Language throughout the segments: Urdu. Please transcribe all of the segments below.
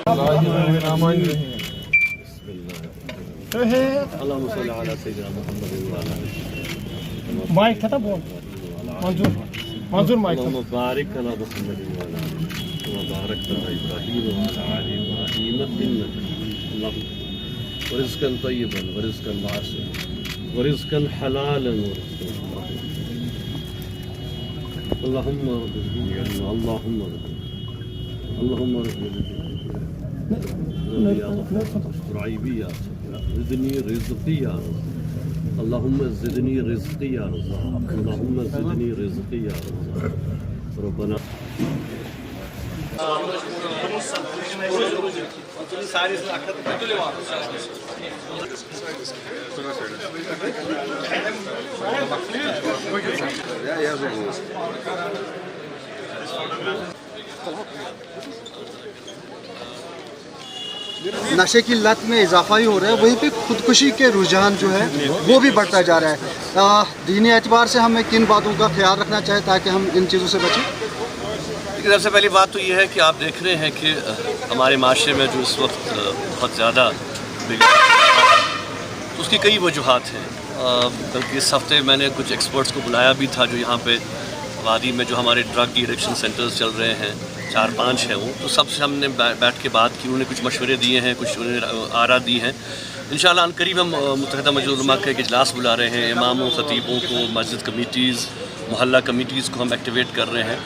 اللهم صل على سيدنا محمد وعلى آله مائک تھا بول منظور مائک اللهم بارك على محمد وعلى آله وبارك على إبراهيم وعلى آل إبراهيم إنك اللهم ورزقا طيبا ورزقا واسعا ورزقا حلالا ورزقا اللهم ارزقني علما اللهم ارزقني رعيبيات زدني رزقي يا رزاق اللهم زدني رزقي يا رزاق اللهم زدني رزقي يا رزاق ربنا نشے کی لت میں اضافہ ہی ہو رہا ہے، وہیں پہ خودکشی کے رجحان جو ہے وہ بھی بڑھتا جا رہا ہے۔ دینی اعتبار سے ہمیں کن باتوں کا خیال رکھنا چاہے تاکہ ہم ان چیزوں سے بچیں؟ سب سے پہلی بات تو یہ ہے کہ آپ دیکھ رہے ہیں کہ ہمارے معاشرے میں جو اس وقت بہت زیادہ اس کی کئی وجوہات ہیں، بلکہ اس ہفتے میں نے کچھ ایکسپرٹس کو بلایا بھی تھا جو یہاں پہ وادی میں جو ہمارے ڈرگ ڈی ایڈکشن سینٹرز چل رہے ہیں 4-5 ہیں وہ، تو سب سے ہم نے بیٹھ کے بات کی، انہوں نے کچھ مشورے دیے ہیں، کچھ انہوں نے آراء دی ہیں۔ انشاءاللہ ان قریب ہم متحدہ مجلس علماء کا ایک اجلاس بلا رہے ہیں، اماموں خطیبوں کو، مسجد کمیٹیز، محلہ کمیٹیز کو ہم ایکٹیویٹ کر رہے ہیں۔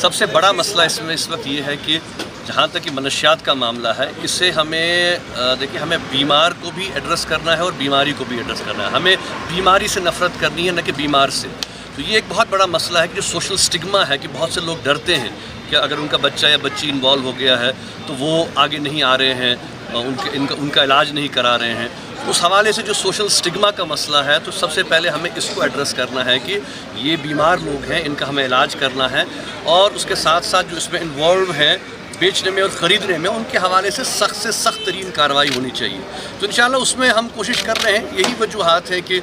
سب سے بڑا مسئلہ اس میں اس وقت یہ ہے کہ جہاں تک کہ منشیات کا معاملہ ہے، اس سے ہمیں دیکھیں ہمیں بیمار کو بھی ایڈریس کرنا ہے اور بیماری کو بھی ایڈریس کرنا ہے۔ ہمیں بیماری سے نفرت کرنی ہے نہ کہ بیمار سے۔ تو یہ ایک بہت بڑا مسئلہ ہے کہ جو سوشل سٹگما ہے کہ بہت سے لوگ ڈرتے ہیں کہ اگر ان کا بچہ یا بچی انوالو ہو گیا ہے تو وہ آگے نہیں آ رہے ہیں، ان کا علاج نہیں کرا رہے ہیں۔ اس حوالے سے جو سوشل سٹگما کا مسئلہ ہے تو سب سے پہلے ہمیں اس کو ایڈریس کرنا ہے کہ یہ بیمار لوگ ہیں، ان کا ہمیں علاج کرنا ہے، اور اس کے ساتھ ساتھ جو اس میں انوالو ہیں بیچنے میں اور خریدنے میں، ان کے حوالے سے سخت ترین کارروائی ہونی چاہیے۔ تو انشاءاللہ اس میں ہم کوشش کر رہے ہیں۔ یہی وجوہات ہیں کہ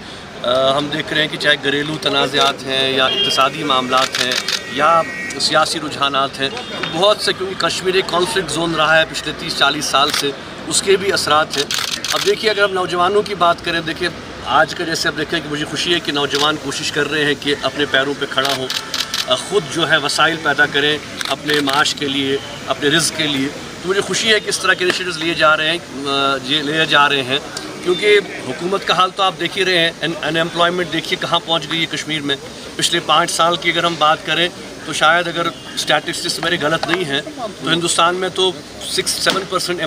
ہم دیکھ رہے ہیں کہ چاہے گھریلو تنازعات ہیں یا اقتصادی معاملات ہیں یا سیاسی رجحانات ہیں، بہت سے کیونکہ کشمیر ایک کانفلکٹ زون رہا ہے پچھلے 30-40 سال سے، اس کے بھی اثرات ہیں۔ اب دیکھیے اگر ہم نوجوانوں کی بات کریں، دیکھیں آج کا جیسے اب دیکھیں کہ مجھے خوشی ہے کہ نوجوان کوشش کر رہے ہیں کہ اپنے پیروں پہ کھڑا ہوں، خود جو ہے وسائل پیدا کریں اپنے معاش کے لیے، اپنے رزق کے لیے۔ تو مجھے خوشی ہے کہ اس طرح کے انیشیٹوز لیے جا رہے ہیں کیونکہ حکومت کا حال تو آپ دیکھ ہی رہے ہیں۔ ان ایمپلائمنٹ دیکھیے کہاں پہنچ گئی ہے کشمیر میں۔ پچھلے 5 سال کی اگر ہم بات کریں تو شاید اگر اسٹیٹسٹکس میرے غلط نہیں ہیں تو ہندوستان میں تو 6-7% ان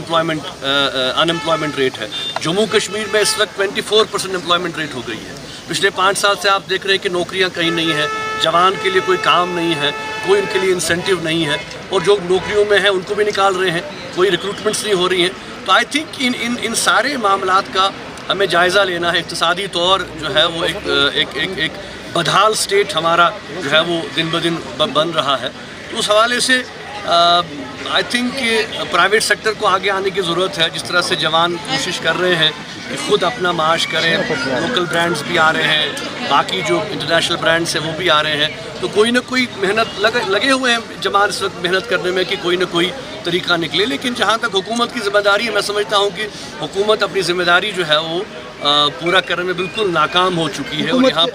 ایمپلائمنٹ ریٹ ہے۔ جموں کشمیر میں اس وقت 24% امپلائمنٹ ریٹ ہو گئی ہے۔ پچھلے 5 سال سے آپ دیکھ رہے ہیں کہ نوکریاں کہیں نہیں ہیں، جوان کے لیے کوئی کام نہیں ہے، کوئی ان کے لیے انسینٹیو نہیں ہے، اور جو نوکریوں میں ہیں ان کو بھی نکال رہے ہیں، کوئی ریکروٹمنٹس نہیں ہو رہی ہیں۔ تو آئی تھنک ان سارے معاملات کا ہمیں جائزہ لینا ہے۔ اقتصادی طور جو ہے وہ ایک بدحال سٹیٹ ہمارا جو ہے وہ دن بدن بن رہا ہے۔ تو اس حوالے سے آئی تھنک کہ پرائیویٹ سیکٹر کو آگے آنے کی ضرورت ہے۔ جس طرح سے جوان کوشش کر رہے ہیں کہ خود اپنا معاش کریں، لوکل برانڈز بھی آ رہے ہیں، باقی جو انٹرنیشنل برانڈز ہیں وہ بھی آ رہے ہیں، تو کوئی نہ کوئی محنت لگے ہوئے ہیں جماعت اس وقت محنت کرنے میں کہ کوئی نہ کوئی طریقہ نکلے۔ لیکن جہاں تک حکومت کی ذمہ داری ہے، میں سمجھتا ہوں کہ حکومت اپنی ذمہ داری جو ہے وہ پورا کرنے میں بالکل ناکام ہو چکی ہے، اور یہاں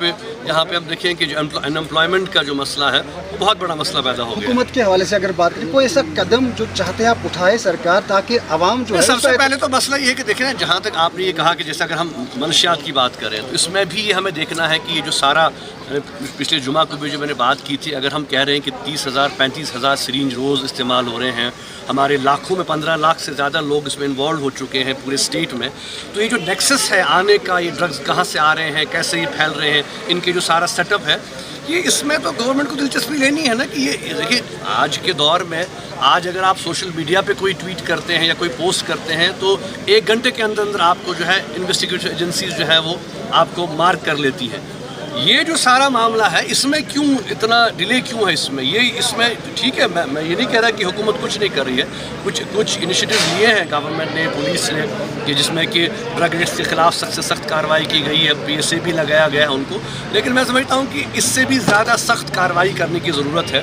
پہ ہم دیکھیں کہ جو ان ایمپلائمنٹ کا جو مسئلہ ہے وہ بہت بڑا مسئلہ پیدا ہو گیا۔ حکومت کے حوالے سے اگر بات کریں، کوئی ایسا قدم جو چاہتے ہیں آپ اٹھائے سرکار تاکہ عوام جو ہے؟ سب سے پہلے تو مسئلہ یہ ہے کہ دیکھیں جہاں تک آپ نے یہ کہا کہ جیسے اگر ہم منشیات کی بات کریں تو اس میں بھی یہ ہمیں دیکھنا ہے کہ یہ جو سارا پچھلے جمعہ کو بھی جو میں نے بات کی تھی، اگر ہم کہہ رہے ہیں کہ 30,000-35,000 سرینج روز استعمال ہو رہے ہیں، ہمارے لاکھوں میں 15 لاکھ سے زیادہ لوگ اس میں انوالو ہو چکے ہیں پورے اسٹیٹ میں، تو یہ جو نیکسس ہے آنے کا، یہ ڈرگز کہاں سے آ رہے ہیں، کیسے یہ پھیل رہے ہیں، ان کے جو سارا سیٹ اپ ہے، یہ اس میں تو گورنمنٹ کو دلچسپی لینی ہے نا کہ یہ دیکھیے آج کے دور میں آج اگر آپ سوشل میڈیا پہ کوئی ٹویٹ کرتے ہیں یا کوئی پوسٹ کرتے ہیں تو 1 گھنٹے کے اندر آپ کو جو ہے انویسٹیگیشن ایجنسیز جو ہے وہ آپ کو مارک کر لیتی ہیں۔ یہ جو سارا معاملہ ہے اس میں کیوں اتنا ڈیلے کیوں ہے؟ اس میں ٹھیک ہے، میں یہ نہیں کہہ رہا کہ حکومت کچھ نہیں کر رہی ہے، کچھ انیشیٹیوز لیے ہیں گورنمنٹ نے، پولیس نے، کہ جس میں کہ ڈرگ ایڈکٹس کے خلاف سخت سے سخت کارروائی کی گئی ہے، PSA بھی لگایا گیا ہے ان کو، لیکن میں سمجھتا ہوں کہ اس سے بھی زیادہ سخت کارروائی کرنے کی ضرورت ہے